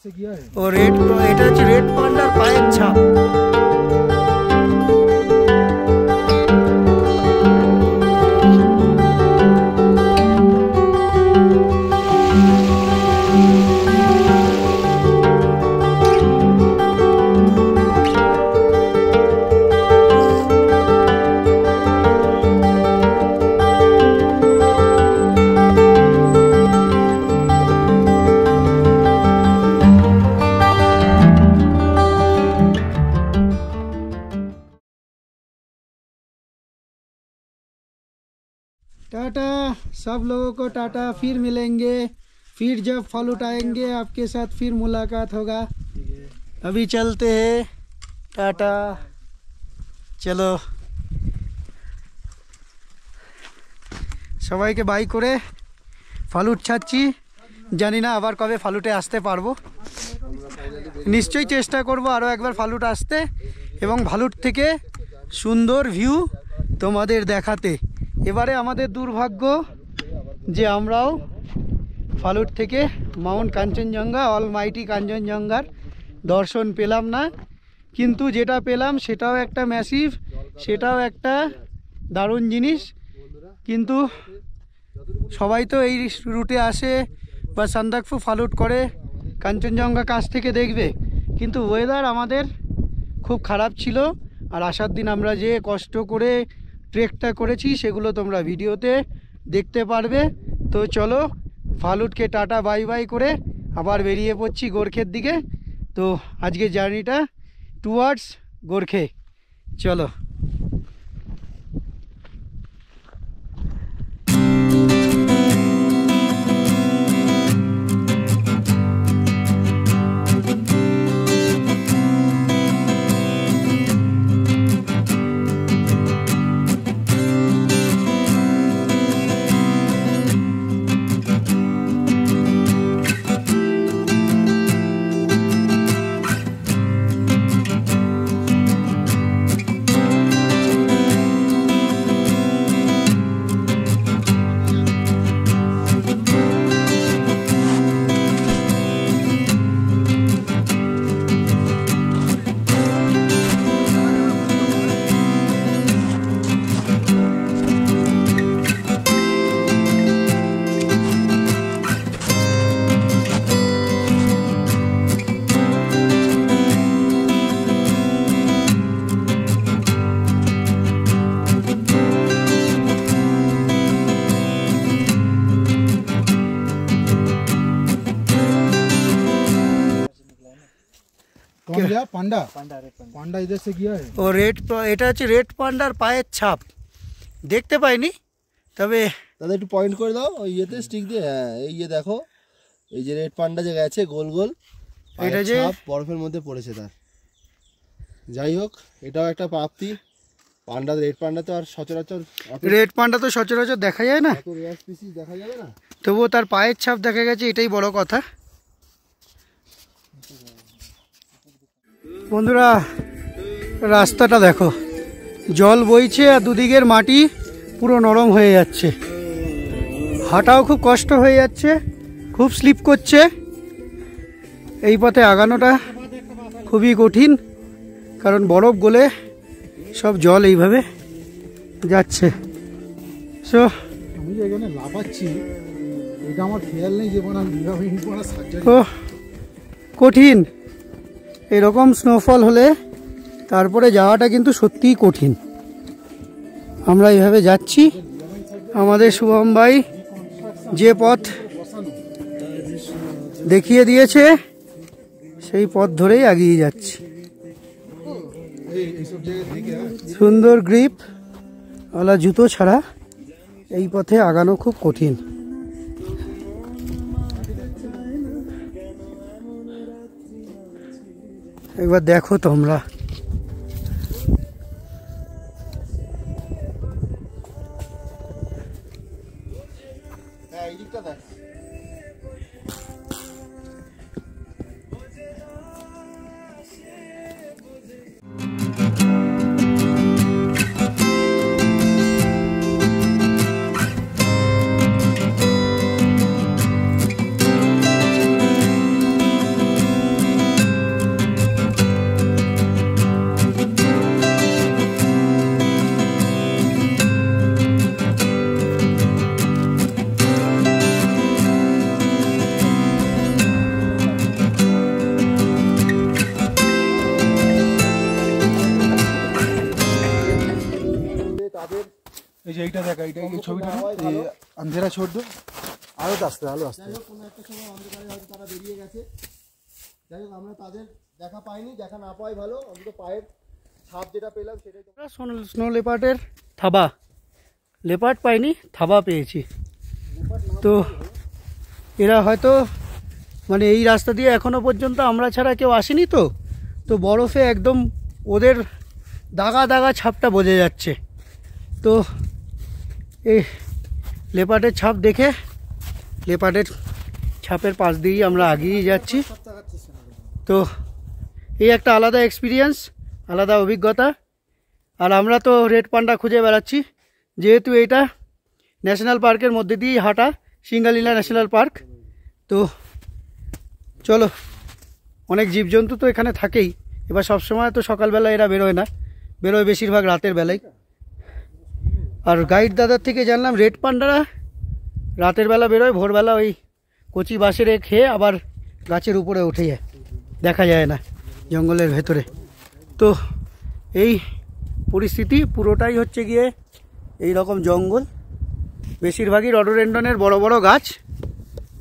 ও red, এটা হচ্ছে red পান্ডার পায়ের ছাপ। टाटा सब लोगों को, टाटा। फिर मिलेंगे, फिर जब फालूट आएंगे आपके साथ फिर मुलाकात होगा। अभी चलते हैं, टाटा। चलो সবাইকে বাই করে ফালুট ছাড়ছি। জানি না আবার কবে ফালুটে আসতে পারবো, নিশ্চয়ই চেষ্টা করব আরও একবার ফালুট আসতে এবং ফালুট থেকে সুন্দর ভিউ তোমাদের দেখাতে। এবারে আমাদের দুর্ভাগ্য যে আমরাও ফালুট থেকে মাউন্ট কাঞ্চনজঙ্ঘা, অলমাইটি কাঞ্চনজঙ্ঘার দর্শন পেলাম না, কিন্তু যেটা পেলাম সেটাও একটা ম্যাসিভ, সেটাও একটা দারুণ জিনিস। কিন্তু সবাই তো এই রুটে আসে বা সান্দাকফু ফালুট করে কাঞ্চনজঙ্ঘা কাছ থেকে দেখবে, কিন্তু ওয়েদার আমাদের খুব খারাপ ছিল। আর আসার দিন আমরা যে কষ্ট করে ট্রেকটা করেছি সেগুলো তোমরা ভিডিওতে দেখতে পারবে। তো চলো ফালুটকে টাটা বাই বাই করে আবার বেরিয়ে পড়ছি গোরখের দিকে। তো আজকে জার্নিটা টুয়ার্ডস গোরখে, চলো। पांडा पांडा इधर से गया है। ও রেড, এটা হচ্ছে রেড পান্ডার পায়ের ছাপ। দেখতে পাইনি, তবে দাদা একটু পয়েন্ট করে দাও ওই ইয়েতে স্টিক দিয়ে। হ্যাঁ এই যে দেখো, এই যে রেড পান্ডা যে গেছে গোল গোল, এটা যে বরফের মধ্যে পড়েছে তার। যাই হোক, এটাও একটা প্রাপ্তি। পান্ডা, রেড পান্ডা তো আর সচরাচর, রেড পান্ডা তো সচরাচর দেখা যায় না, এত রেয়ার স্পিসিস দেখা যাবে না, তবুও তার পায়ের ছাপ দেখা গেছে, এটাই বড় কথা। বন্ধুরা রাস্তাটা দেখো, জল বইছে আর দুদিকের মাটি পুরো নরম হয়ে যাচ্ছে, হাঁটাও খুব কষ্ট হয়ে যাচ্ছে, খুব স্লিপ করছে। এই পথে আগানোটা খুবই কঠিন, কারণ বরফ গলে সব জল এইভাবে যাচ্ছে। সো আমি যে এখানে লাফাচ্ছি, এটা আমার খেয়াল নেই যে ও কঠিন। এরকম স্নোফল হলে তারপরে যাওয়াটা কিন্তু সত্যিই কঠিন। আমরা এইভাবে যাচ্ছি, আমাদের শুভম ভাই যে পথ দেখিয়ে দিয়েছে সেই পথ ধরেই এগিয়ে যাচ্ছি। সুন্দর গ্রিপ ওলা জুতো ছাড়া এই পথে আগানো খুব কঠিন। একবার দেখো তোমরা, এই দিকটা দেখ। তাদের এই যে এইটা দেখা, এইটা এই ছবিটা না হয় ভালো। আন্ধেরা ছোট আরো আসতে আলো আসতে। যাই হোক কোনো একটা সময় অন্ধকারে হয়তো তারা বেরিয়ে গেছে। যাই হোক আমরা তাদের দেখা পাইনি, দেখা না পাই ভালো, অন্তত পায়ের ছাপ যেটা পেলাম সেটাই। স্নো লেপার্ডের থাবা, লেপার্ড পাইনি, থাবা পেয়েছি। তো এরা হয়তো মানে এই রাস্তা দিয়ে এখনো পর্যন্ত আমরা ছাড়া কেউ আসেনি, তো বরফে একদম ওদের দাগা দাগা ছাপটা বোঝা যাচ্ছে। তো এই লেপার্ডের ছাপ দেখে লেপার্ডের ছাপের পাশ দিয়েই আমরা আগিয়ে যাচ্ছি। তো এই একটা আলাদা এক্সপিরিয়েন্স, আলাদা অভিজ্ঞতা। আর আমরা তো রেড পান্ডা খুঁজে বেড়াচ্ছি, যেহেতু এটা ন্যাশনাল পার্কের মধ্যে দিয়েই হাঁটা, সিঙ্গালিলা ন্যাশনাল পার্ক। তো চলো, অনেক জীবজন্তু তো এখানে থাকেই। এবার সবসময় তো সকালবেলা এরা বেরোয় না, বেরোয় বেশিরভাগ রাতের বেলায়। আর গাইড দাদার থেকে জানলাম রেড পান্ডারা রাতের বেলা বেরোয়, ভোরবেলা ওই কচি বাঁশের খেয়ে আবার গাছের উপরে উঠে যায়, দেখা যায় না জঙ্গলের ভেতরে। তো এই পরিস্থিতি পুরোটাই হচ্ছে গিয়ে এই রকম জঙ্গল, বেশিরভাগই রডোডেন্ড্রনের বড় বড় গাছ।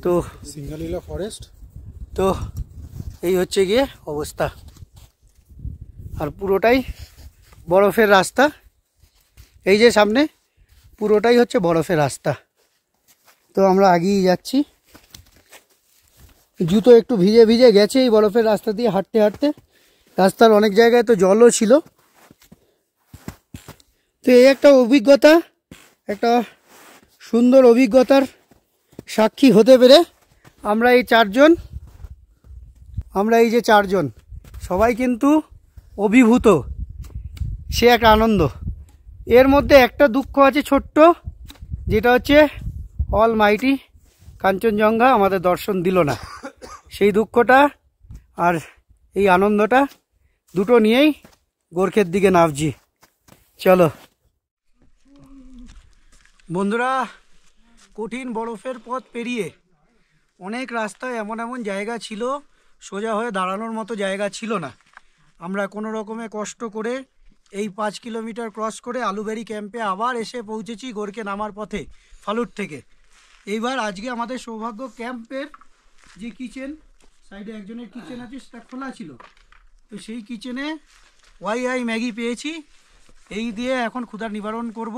তো সিঙ্গালিলা ফরেস্ট। তো এই হচ্ছে গিয়ে অবস্থা, আর পুরোটাই বরফের রাস্তা। এই যে সামনে পুরোটাই হচ্ছে বরফের রাস্তা। তো আমরা আগিয়ে যাচ্ছি, জুতো একটু ভিজে ভিজে গেছে এই বরফের রাস্তা দিয়ে হাঁটতে হাঁটতে। রাস্তার অনেক জায়গায় তো জলও ছিল। তো এই একটা অভিজ্ঞতা, একটা সুন্দর অভিজ্ঞতার সাক্ষী হতে পেরে আমরা এই যে চারজন সবাই কিন্তু অভিভূত। সে একটা আনন্দ। এর মধ্যে একটা দুঃখ আছে ছোট্ট, যেটা হচ্ছে অল মাইটি কাঞ্চনজঙ্ঘা আমাদের দর্শন দিল না। সেই দুঃখটা আর এই আনন্দটা দুটো নিয়েই গোর্খের দিকে নামছি। চলো বন্ধুরা, কঠিন বরফের পথ পেরিয়ে অনেক রাস্তায় এমন এমন জায়গা ছিল সোজা হয়ে দাঁড়ানোর মতো জায়গা ছিল না। আমরা কোনো রকমে কষ্ট করে এই 5 কিলোমিটার ক্রস করে আলুবেরি ক্যাম্পে আবার এসে পৌঁছেছি গোর্খে নামার পথে ফালুট থেকে। এইবার আজকে আমাদের সৌভাগ্য, ক্যাম্পের যে কিচেন, সাইডে একজনের কিচেন আছে, সেটা খোলা ছিল। তো সেই কিচেনে ওয়াই ম্যাগি পেয়েছি, এই দিয়ে এখন ক্ষুধার নিবারণ করব।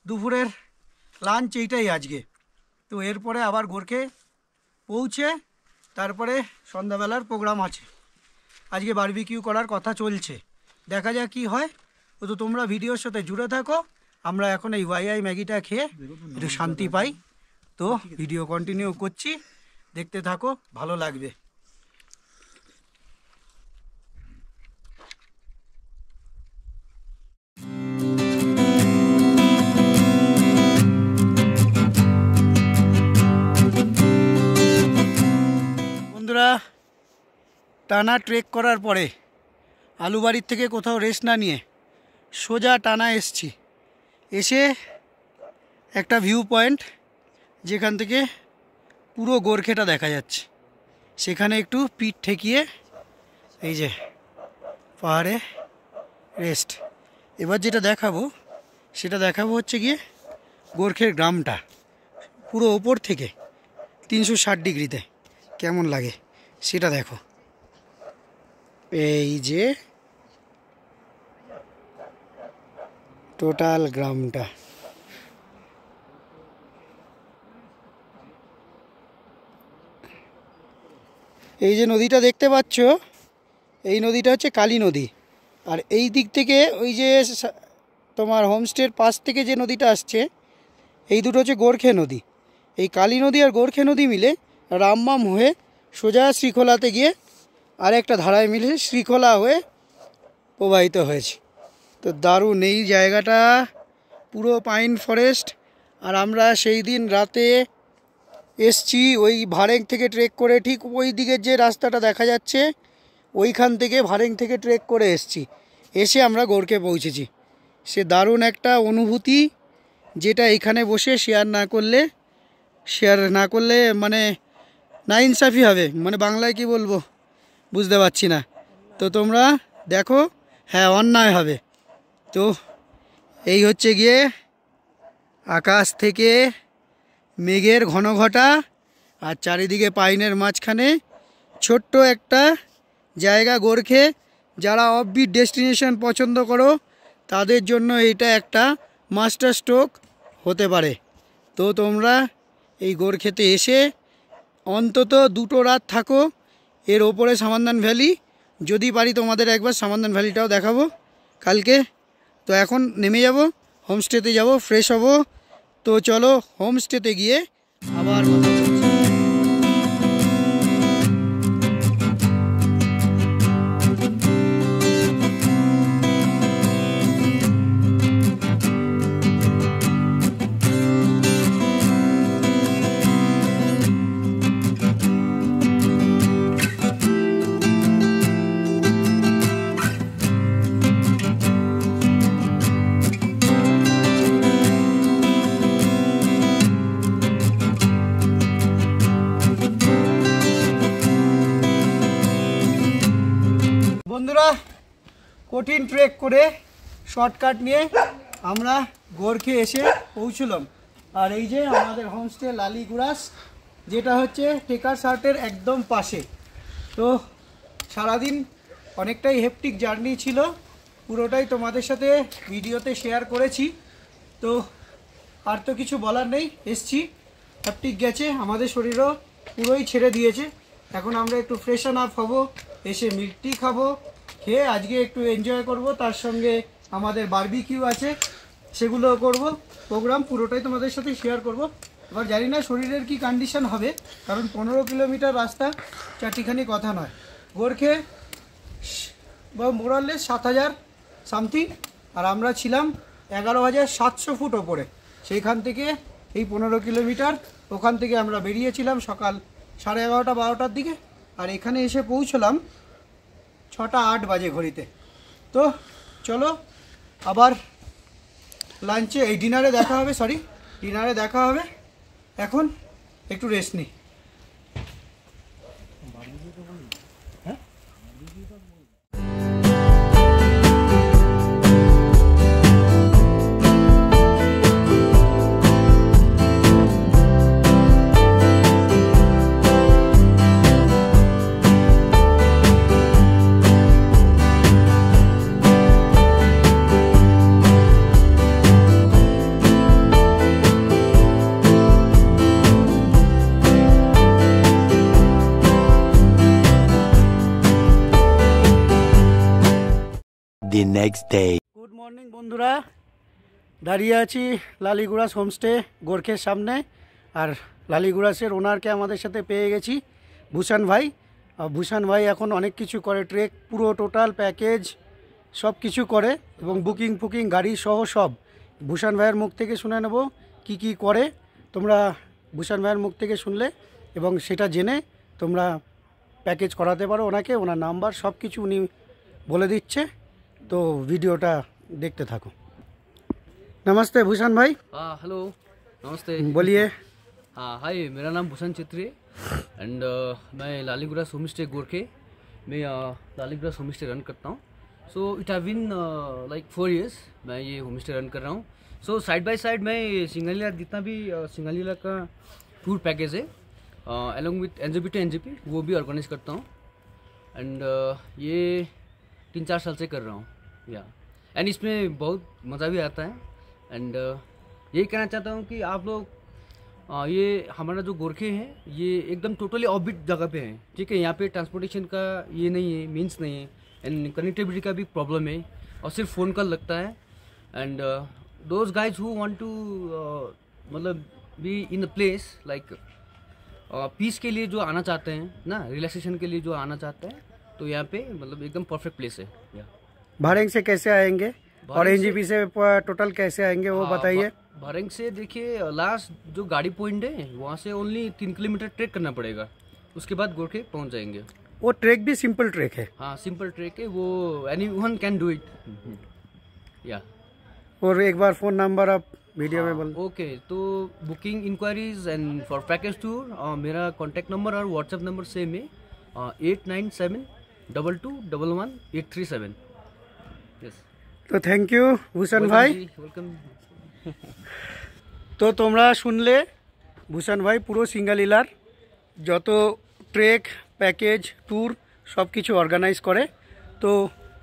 দুপুরের লাঞ্চ এইটাই আজকে। তো এরপরে আবার গোর্খে পৌঁছে তারপরে সন্ধ্যাবেলার প্রোগ্রাম আছে। আজকে বারবিকিউ করার কথা চলছে, দেখা যাক কি হয়। তো তোমরা ভিডিওর সাথে জুড়ে থাকো। আমরা এখন এই ওয়াই ম্যাগিটা খেয়ে একটু শান্তি পাই। তো ভিডিও কন্টিনিউ করছি, দেখতে থাকো, ভালো লাগবে। বন্ধুরা, টানা ট্রেক করার পরে আলুবাড়ির থেকে কোথাও রেস্ট না নিয়ে সোজা টানা এসছি। এসে একটা ভিউ পয়েন্ট, যেখান থেকে পুরো গোর্খেটা দেখা যাচ্ছে, সেখানে একটু পিঠ ঠেকিয়ে এই যে পাহাড়ে রেস্ট। এবার যেটা দেখাবো সেটা দেখাবো হচ্ছে গিয়ে গোর্খের গ্রামটা পুরো ওপর থেকে 360 ডিগ্রিতে কেমন লাগে সেটা দেখো। এই যে টোটাল গ্রামটা। এই যে নদীটা দেখতে পাচ্ছ, এই নদীটা হচ্ছে কালী নদী। আর এই দিক থেকে ওই যে তোমার হোমস্টের পাশ থেকে যে নদীটা আসছে, এই দুটো হচ্ছে গোর্খে নদী। এই কালী নদী আর গোর্খে নদী মিলে রামমাম হয়ে সোজা শ্রীখোলাতে গিয়ে আর একটা ধারায় মিলে শ্রীখোলা হয়ে প্রবাহিত হয়েছে। তো দারুণ এই জায়গাটা, পুরো পাইন ফরেস্ট। আর আমরা সেই দিন রাতে এসছি ওই ভারেং থেকে ট্রেক করে, ঠিক ওই দিকের যে রাস্তাটা দেখা যাচ্ছে ওইখান থেকে ভারেং থেকে ট্রেক করে এসছি, এসে আমরা গোর্খে পৌঁছেছি। সে দারুণ একটা অনুভূতি, যেটা এখানে বসে শেয়ার না করলে মানে নাইনসাফি হবে, মানে বাংলায় কি বলবো বুঝতে পারছি না। তো তোমরা দেখো, হ্যাঁ অন্যায় হবে। তো এই হচ্ছে গিয়ে আকাশ থেকে মেঘের ঘন ঘটা, আর চারিদিকে পাইনের মাঝখানে ছোট্ট একটা জায়গা গোর্খে। যারা অফবিট ডেস্টিনেশন পছন্দ করো তাদের জন্য এটা একটা মাস্টার স্ট্রোক হতে পারে। তো তোমরা এই গোর্খেতে এসে অন্তত 2টো রাত থাকো। এর ওপরে সামান্দান ভ্যালি, যদি পারি তোমাদের একবার সামান্দান ভ্যালিটাও দেখাবো কালকে। তো এখন নেমে যাব, হোমস্টেতে যাব, ফ্রেশ হব। তো চলো হোমস্টেতে গিয়ে আবার কথা বলছি। বন্ধুরা, কঠিন ট্রেক করে শর্টকাট নিয়ে আমরা গোর্খে এসে পৌঁছলাম। আর এই যে আমাদের হোমস্টে লালিগুড়াস, যেটা হচ্ছে টেকারসার্টের একদম পাশে। তো সারাদিন অনেকটাই হেপটিক জার্নি ছিল, পুরোটাই তোমাদের সাথে ভিডিওতে শেয়ার করেছি। তো আর তো কিছু বলার নেই, এসছি, হেপটিক গেছে, আমাদের শরীরও পুরোই ছেড়ে দিয়েছে। এখন আমরা একটু ফ্রেশন আপ হব, এসে মিল্ক টি খাবো, খেয়ে আজকে একটু এনজয় করব। তার সঙ্গে আমাদের বারবিকিউ আছে, সেগুলো করব। প্রোগ্রাম পুরোটাই তোমাদের সাথে শেয়ার করব। এবার জানি না শরীরের কি কন্ডিশন হবে, কারণ 15 কিলোমিটার রাস্তা চারটিখানি কথা নয়। গোর্খে বা মোরাললেস 7000 সামথিং, আর আমরা ছিলাম 11,700 ফুট ওপরে। সেইখান থেকে এই 15 কিলোমিটার, ওখান থেকে আমরা বেরিয়েছিলাম সকাল 11:30 12টার দিকে, আর এখানে এসে পৌঁছলাম 6টা 8 বাজে ঘড়িতে। তো চলো আবার লাঞ্চে, এই ডিনারে দেখা হবে, ডিনারে দেখা হবে। এখন একটু রেস্ট নিই। The next day. Good morning বন্ধুরা, দাঁড়িয়ে আছি লালিগুড়াস হোমস্টে গোর্খের সামনে। আর লালিগুড়াসের ওনারকে আমাদের সাথে পেয়ে গেছি, ভূষণ ভাই। ভূষণ ভাই এখন অনেক কিছু করে, ট্রেক পুরো টোটাল প্যাকেজ সব কিছু করে, এবং বুকিং ফুকিং গাড়ি সহ সব। ভূষণ ভাইয়ের মুখ থেকে শুনে নেব কি কি করে। তোমরা ভূষণ ভাইয়ের মুখ থেকে শুনলে এবং সেটা জেনে তোমরা প্যাকেজ করাতে পারো ওনাকে। ওনার নাম্বার সব কিছু উনি বলে দিচ্ছে। तो वीडियोटा देखते थाको। नमस्ते भूषण भाई। हेलो, नमस्ते, बोलिए। हाँ, हाय, मेरा नाम भूषण छेत्री है एंड मैं लालीगुड़ास होमस्टे गोरखे में लालीगुड़ास होमस्टे रन करता हूँ। So it have been like 4 years मैं ये होमस्टे रन कर रहा हूँ। सो साइड बाय साइड मैं सिंगालीला, जितना भी सिंगालीला का टूर पैकेज है along with NJP to NJP, वो भी ऑर्गेनाइज करता हूँ। एंड ये 3-4 साल से कर रहा हूँ या एंड इसमें बहुत मज़ा भी आता है। एंड यही कहना चाहता हूँ कि आप लोग ये हमारा जो गोरखे हैं ये एकदम टोटली ऑफबीट जगह पे हैं, ठीक है। यहाँ पे ट्रांसपोर्टेशन का ये नहीं है, मीन्स नहीं है, एंड कनेक्टिविटी का भी प्रॉब्लम है, और सिर्फ फ़ोन कॉल लगता है। And those guys who want to मतलब be in the place like peace के लिए जो आना चाहते हैं ना, रिलैक्सेशन के लिए जो आना चाहते हैं, तो यहाँ पे मतलब एकदम परफेक्ट प्लेस है। भारेंग से कैसे आएंगे और एनजीपी से टोटल कैसे आएंगे वो बताइए। भारेंग से देखिए लास्ट जो गाड़ी पॉइंट है वहाँ से ओनली 3 किलोमीटर ट्रेक करना पड़ेगा, उसके बाद गोरखे पहुँच जाएंगे। वो ट्रेक भी सिंपल ट्रेक है? हाँ, सिंपल ट्रेक है, वो एनीवन कैन डू इट या। और एक बार फ़ोन नंबर आप वीडियो में बोल। ओके, तो booking enquiries and for package tour मेरा कॉन्टैक्ट नंबर और व्हाट्सएप नंबर सेम है 8972211837। यस। তো থ্যাংক ইউ ভূষণ ভাই। ওয়েলকাম। তো তোমরা শুনলে ভূষণ ভাই পুরো সিঙ্গালীলার যত ট্রেক প্যাকেজ ট্যুর সব কিছু অর্গানাইজ করে। তো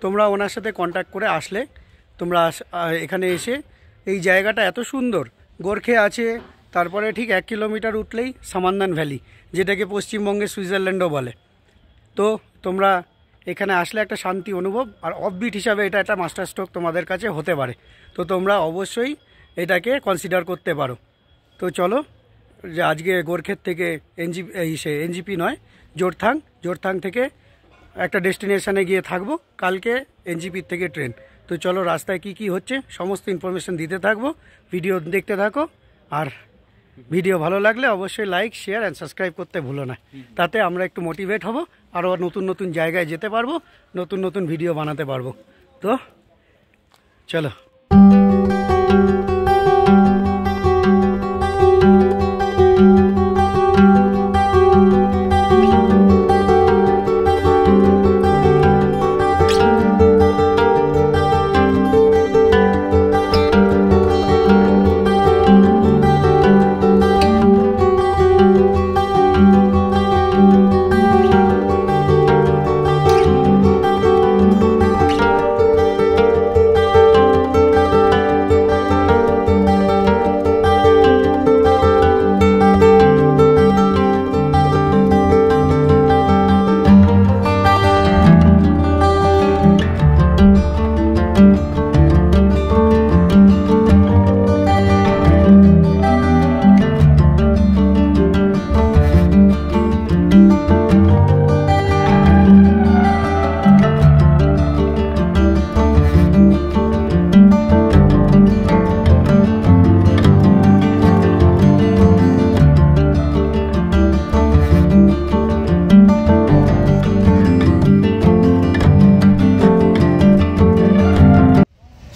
তোমরা ওনার সাথে কন্ট্যাক্ট করে আসলে তোমরা এখানে এসে এই জায়গাটা এত সুন্দর, গোর্খে আছে, তারপরে ঠিক 1 কিলোমিটার উঠলেই সামান্দান ভ্যালি, যেটাকে পশ্চিমবঙ্গের সুইজারল্যান্ডও বলে। তো তোমরা এখানে আসলে একটা শান্তি অনুভব, আর অফবিট হিসাবে এটা একটা মাস্টার স্ট্রোক তোমাদের কাছে হতে পারে। তো তোমরা অবশ্যই এটাকে কনসিডার করতে পারো। তো চলো, যে আজকে গোর্খের থেকে এনজিপি নয়, জোরথাং থেকে একটা ডেস্টিনেশনে গিয়ে থাকবো, কালকে এনজিপির থেকে ট্রেন। তো চলো, রাস্তায় কি কি হচ্ছে সমস্ত ইনফরমেশন দিতে থাকবো, ভিডিও দেখতে থাকো। আর ভিডিও ভালো লাগলে অবশ্যই লাইক শেয়ার অ্যান্ড সাবস্ক্রাইব করতে ভুলো না, তাতে আমরা একটু মোটিভেট হব, আরও নতুন নতুন জায়গায় যেতে পারবো, নতুন নতুন ভিডিও বানাতে পারবো। তো চলো।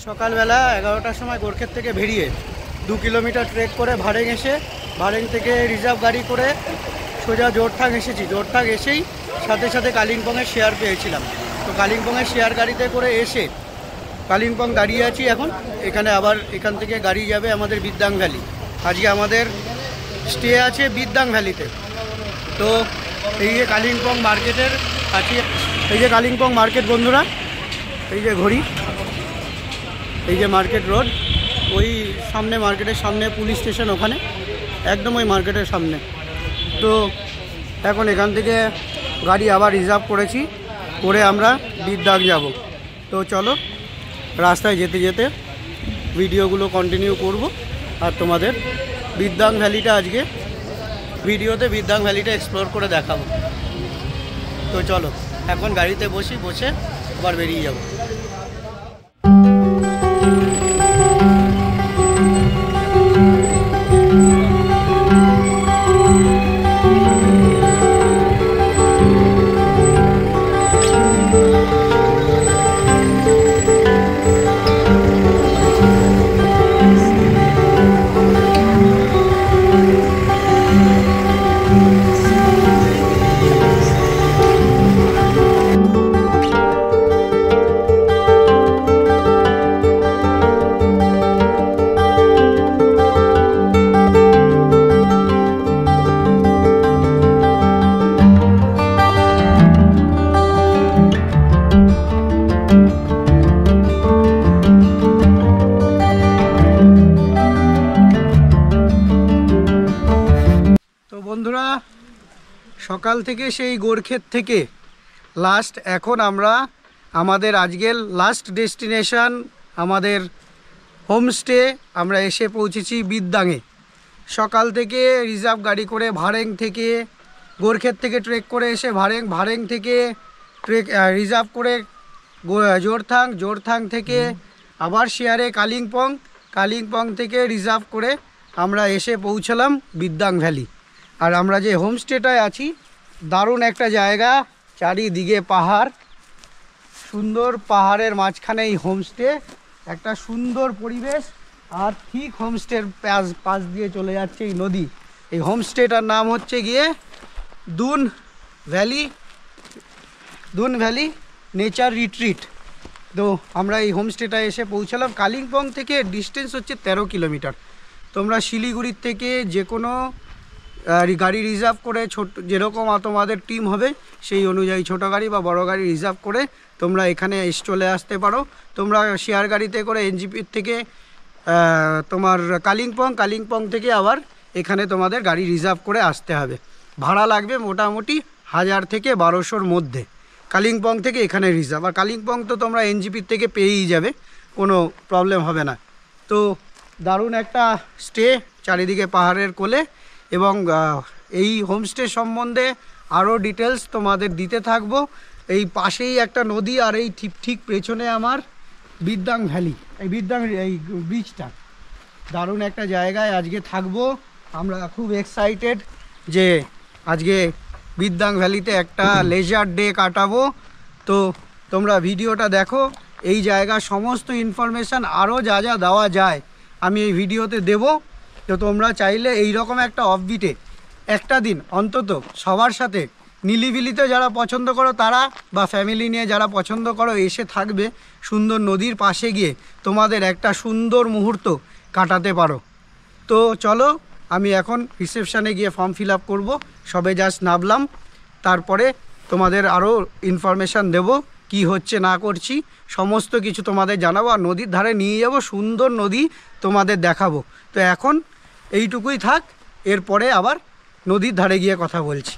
সকালবেলা 11টার সময় গোর্খের থেকে বেরিয়ে 2 কিলোমিটার ট্রেক করে ভারেং এসে, ভারেং থেকে রিজার্ভ গাড়ি করে সোজা জোরথাং এসেছি। জোরথাং এসেই সাথে সাথে কালিম্পংয়ের শেয়ার পেয়েছিলাম। তো কালিম্পংয়ের শেয়ার গাড়িতে করে এসে কালিম্পং দাঁড়িয়ে আছি এখন। এখানে আবার এখান থেকে গাড়ি যাবে আমাদের বিদ্যাং ভ্যালি। আজকে আমাদের স্টে আছে বিদ্যাং ভ্যালিতে। তো এই যে কালিম্পং মার্কেটের আছি, এই যে কালিম্পং মার্কেট বন্ধুরা, এই যে ঘড়ি, এই যে মার্কেট রোড, ওই সামনে মার্কেটের সামনে পুলিশ স্টেশন, ওখানে একদম ওই মার্কেটের সামনে। তো এখন এখান থেকে গাড়ি আবার রিজার্ভ করেছি, করে আমরা বিদ্যাং যাব। তো চলো, রাস্তায় যেতে যেতে ভিডিওগুলো কন্টিনিউ করব, আর তোমাদের বিদ্যাং ভ্যালিটা আজকে ভিডিওতে বিদ্যাং ভ্যালিটা এক্সপ্লোর করে দেখাবো। তো চলো, এখন গাড়িতে বসে আবার বেরিয়ে যাব। বন্ধুরা, সকাল থেকে সেই গোর্খের থেকে লাস্ট এখন আমরা আমাদের আজকের লাস্ট ডেস্টিনেশন, আমাদের হোমস্টে আমরা এসে পৌঁছেছি বিদ্যাংয়ে। সকাল থেকে রিজার্ভ গাড়ি করে ভারেং থেকে, গোর্খের থেকে ট্রেক করে এসে ভারেং থেকে ট্রেক রিজার্ভ করে জোরথাং থেকে আবার শেয়ারে কালিম্পং থেকে রিজার্ভ করে আমরা এসে পৌঁছলাম বিদ্যাং ভ্যালি। আর আমরা যে হোমস্টেটায় আছি, দারুণ একটা জায়গা, চারিদিকে পাহাড়, সুন্দর পাহাড়ের মাঝখানে এই হোমস্টে, একটা সুন্দর পরিবেশ। আর ঠিক হোমস্টের পাশ দিয়ে চলে যাচ্ছে এই নদী। এই হোমস্টেটার নাম হচ্ছে গিয়ে দুন ভ্যালি নেচার রিট্রিট। তো আমরা এই হোমস্টেটা এসে পৌঁছালাম। কালিম্পং থেকে ডিস্টেন্স হচ্ছে 13 কিলোমিটার। তোমরা শিলিগুড়ির থেকে যে কোনো গাড়ি রিজার্ভ করে, ছোট যেরকম তোমাদের টিম হবে সেই অনুযায়ী ছোট গাড়ি বা বড় গাড়ি রিজার্ভ করে তোমরা এখানে চলে আসতে পারো। তোমরা শেয়ার গাড়িতে করে এনজিপির থেকে তোমার কালিম্পং থেকে আবার এখানে তোমাদের গাড়ি রিজার্ভ করে আসতে হবে। ভাড়া লাগবে মোটামুটি 1000 থেকে 1200-র মধ্যে কালিম্পং থেকে এখানে রিজার্ভ। আর কালিম্পং তো তোমরা এনজিপির থেকে পেয়েই যাবে, কোনো প্রবলেম হবে না। তো দারুণ একটা স্টে, চারিদিকে পাহাড়ের কোলে। এবং এই হোমস্টে সম্বন্ধে আরও ডিটেলস তোমাদের দিতে থাকবো। এই পাশেই একটা নদী, আর এই ঠিক পেছনে আমার বিদ্যাং ভ্যালি, এই ব্রিজটা। দারুণ একটা জায়গায় আজকে থাকবো আমরা। খুব এক্সাইটেড যে আজকে বিদ্যাং ভ্যালিতে একটা লেজার ডে কাটাবো। তো তোমরা ভিডিওটা দেখো, এই জায়গার সমস্ত ইনফরমেশান আরও যা যা দেওয়া যায় আমি এই ভিডিওতে দেব। তো তোমরা চাইলে এই রকম একটা অফবিটে একটা দিন অন্তত সবার সাথে নিলিবিলিতে যারা পছন্দ করো তারা, বা ফ্যামিলি নিয়ে যারা পছন্দ করো, এসে থাকবে সুন্দর নদীর পাশে গিয়ে তোমাদের একটা সুন্দর মুহূর্ত কাটাতে পারো। তো চলো, আমি এখন রিসেপশানে গিয়ে ফর্ম ফিল আপ করবো। সবে জাস্ট নামলাম, তারপরে তোমাদের আরও ইনফরমেশান দেবো কি হচ্ছে না করছি, সমস্ত কিছু তোমাদের জানাবো। আর নদীর ধারে নিয়ে যাব, সুন্দর নদী তোমাদের দেখাবো। তো এখন এইটুকুই থাক, এরপরে আবার নদীর ধারে গিয়ে কথা বলছি।